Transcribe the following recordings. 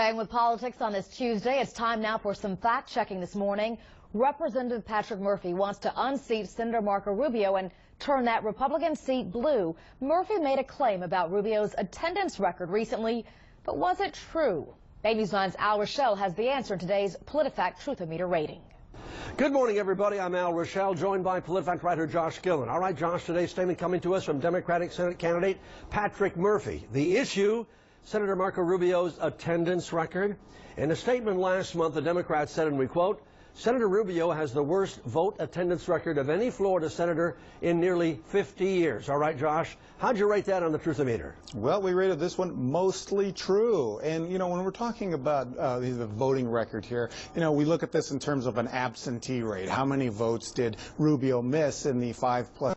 Staying with politics on this Tuesday, it's time now for some fact-checking this morning. Representative Patrick Murphy wants to unseat Senator Marco Rubio and turn that Republican seat blue. Murphy made a claim about Rubio's attendance record recently, but was it true? 8 News 9's Al Rochelle has the answer in today's PolitiFact Truthometer rating. Good morning, everybody. I'm Al Rochelle, joined by PolitiFact writer Josh Gillen. All right, Josh, today's statement coming to us from Democratic Senate candidate Patrick Murphy. The issue, Senator Marco Rubio's attendance record. In a statement last month, the Democrats said, and we quote, Senator Rubio has the worst vote attendance record of any Florida senator in nearly 50 years. All right, Josh, how'd you rate that on the Truthometer? Well, we rated this one mostly true. And, you know, when we're talking about the voting record here, you know, we look at this in terms of an absentee rate. How many votes did Rubio miss in the 5+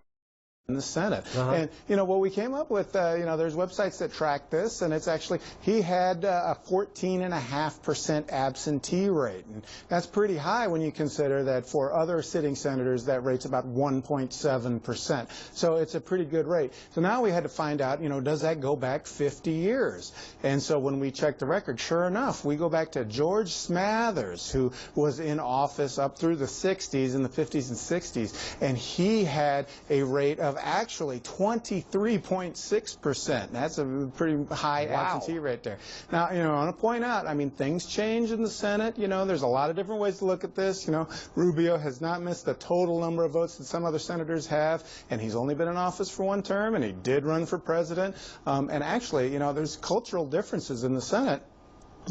in the Senate? And, you know, what we came up with, you know, there's websites that track this, and it's actually, he had a 14.5% absentee rate. And that's pretty high when you consider that for other sitting senators, that rate's about 1.7%. So it's a pretty good rate. So now we had to find out, you know, does that go back 50 years? And so when we checked the record, sure enough, we go back to George Smathers, who was in office up through the 60s, in the 50s and 60s, and he had a rate of actually 23.6%. That's a pretty high absentee rate there. Now, you know, I want to point out, I mean, things change in the Senate. You know, there's a lot of different ways to look at this. You know, Rubio has not missed the total number of votes that some other senators have, and he's only been in office for one term, and he did run for president. And actually, you know, there's cultural differences in the Senate.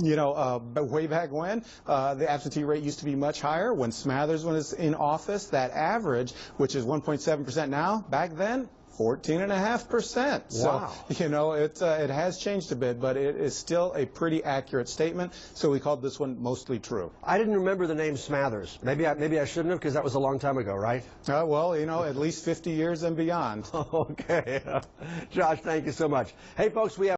You know, way back when, the absentee rate used to be much higher. When Smathers was in office, that average, which is 1.7% now, back then, 14.5%. So, you know, it has changed a bit, but it is still a pretty accurate statement. So we called this one mostly true. I didn't remember the name Smathers. Maybe I shouldn't have, because that was a long time ago, right? Well, you know, at least 50 years and beyond. Okay. Josh, thank you so much. Hey, folks, we have